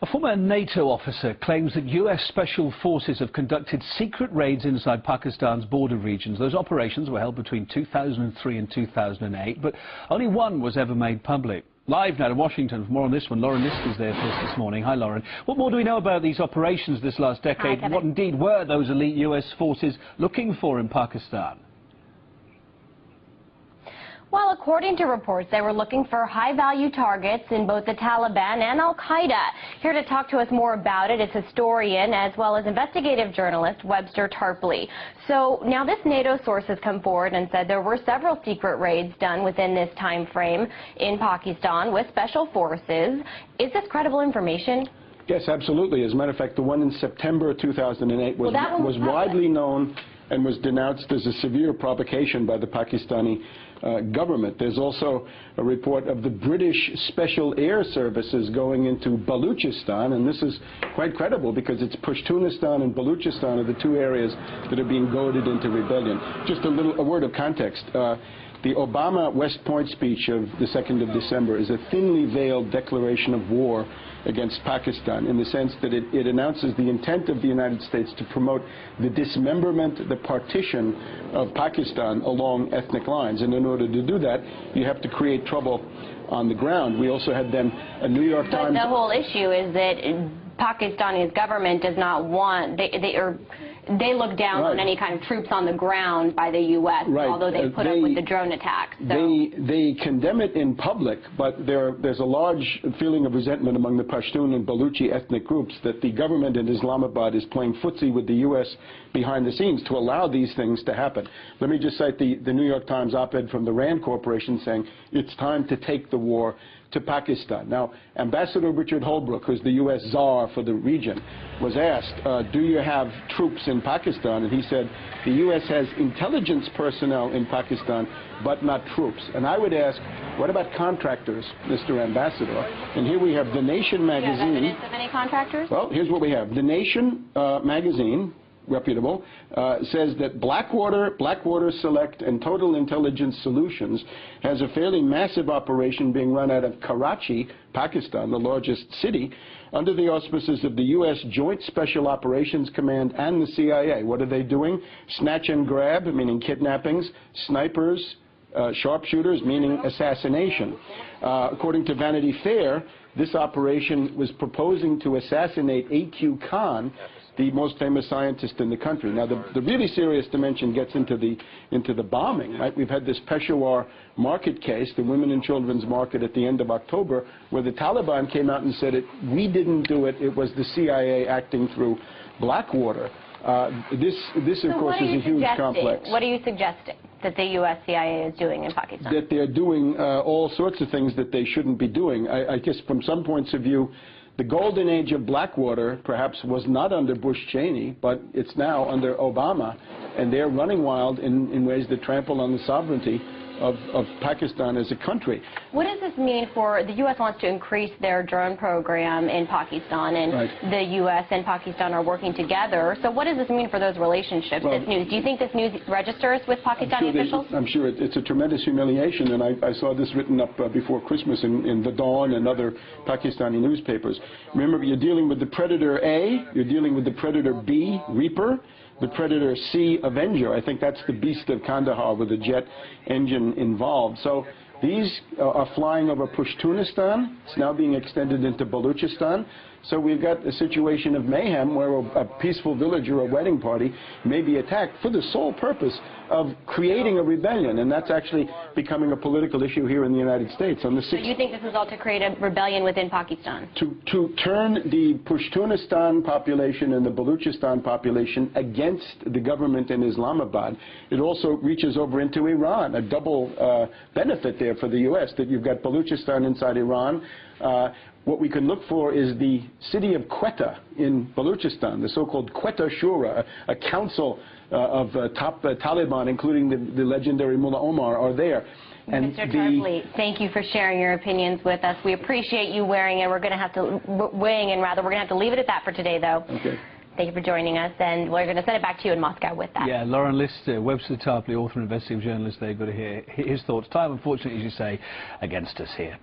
A former NATO officer claims that U.S. special forces have conducted secret raids inside Pakistan's border regions. Those operations were held between 2003 and 2008, but only one was ever made public. Live now to Washington for more on this one, Lauren List is there for us this morning. Hi, Lauren. What more do we know about these operations this last decade? Hi, what indeed were those elite U.S. forces looking for in Pakistan? Well, according to reports, they were looking for high-value targets in both the Taliban and Al-Qaeda. Here to talk to us more about it is historian as well as investigative journalist Webster Tarpley. So now this NATO source has come forward and said there were several secret raids done within this time frame in Pakistan with special forces. Is this credible information? Yes, absolutely. As a matter of fact, the one in September 2008 was widely known and was denounced as a severe provocation by the Pakistani government. There's also a report of the British Special Air Services going into Baluchistan, and this is quite credible because it's Pashtunistan and Baluchistan are the two areas that are being goaded into rebellion. Just a word of context. The Obama West Point speech of the 2nd of December is a thinly veiled declaration of war against Pakistan in the sense that it announces the intent of the United States to promote the dismemberment, the partition of Pakistan along ethnic lines. And in order to do that, you have to create trouble on the ground. We also had then a New York Times... But the whole issue is that Pakistani's government does not want... They look down on any kind of troops on the ground by the U.S., although they put up with the drone attacks. So. They condemn it in public, but there's a large feeling of resentment among the Pashtun and Baluchi ethnic groups that the government in Islamabad is playing footsie with the U.S. behind the scenes to allow these things to happen. Let me just cite the New York Times op-ed from the RAND Corporation saying it's time to take the war to Pakistan. Now, Ambassador Richard Holbrooke, who's the U.S. czar for the region, was asked, do you have troops in Pakistan? And he said, the U.S. has intelligence personnel in Pakistan, but not troops. And I would ask, what about contractors, Mr. Ambassador? And here we have The Nation magazine. Do you have evidence of any contractors? Well, here's what we have. The Nation magazine, reputable, says that Blackwater Select and Total Intelligence Solutions has a fairly massive operation being run out of Karachi, Pakistan, the largest city, under the auspices of the U.S. Joint Special Operations Command and the CIA. What are they doing? Snatch and grab, meaning kidnappings, snipers, sharpshooters, meaning assassination. According to Vanity Fair, this operation was proposing to assassinate A.Q. Khan, the most famous scientist in the country. Now, the really serious dimension gets into the bombing, right? We've had this Peshawar market case, the women and children's market at the end of October, where the Taliban came out and said we didn't do it, it was the CIA acting through Blackwater. This of course, is a huge complex. What are you suggesting that the U.S. CIA is doing in Pakistan? That they're doing all sorts of things that they shouldn't be doing. I guess from some points of view, the golden age of Blackwater perhaps was not under Bush-Cheney, but it's now under Obama, and they're running wild in ways that trample on the sovereignty of Pakistan as a country. What does this mean for the U.S. wants to increase their drone program in Pakistan, and the U.S. and Pakistan are working together. So what does this mean for those relationships, this news? Do you think this news registers with Pakistani officials? I'm sure it's a tremendous humiliation, and I saw this written up before Christmas in The Dawn and other Pakistani newspapers. Remember, you're dealing with the Predator A, you're dealing with the Predator B, Reaper, the Predator C, Avenger. I think that's the Beast of Kandahar with a jet engine involved. So these are flying over Pashtunistan. It's now being extended into Baluchistan. So we've got a situation of mayhem where a peaceful village or a wedding party may be attacked for the sole purpose of creating a rebellion. And that's actually becoming a political issue here in the United States. On the So you think this is all to create a rebellion within Pakistan? To turn the Pashtunistan population and the Baluchistan population against the government in Islamabad. It also reaches over into Iran, a double benefit there for the U.S., that you've got Baluchistan inside Iran. What we can look for is the city of Quetta in Baluchistan, the so-called Quetta Shura, a council of top Taliban, including the legendary Mullah Omar, are there. And Mr. Tarpley, thank you for sharing your opinions with us. We appreciate you weighing in. We're going to have to leave it at that for today, though. Okay. Thank you for joining us, and we're going to send it back to you in Moscow with that. Yeah, Lauren List, Webster Tarpley, author and investigative journalist there. Good to hear his thoughts. Time, unfortunately, as you say, against us here.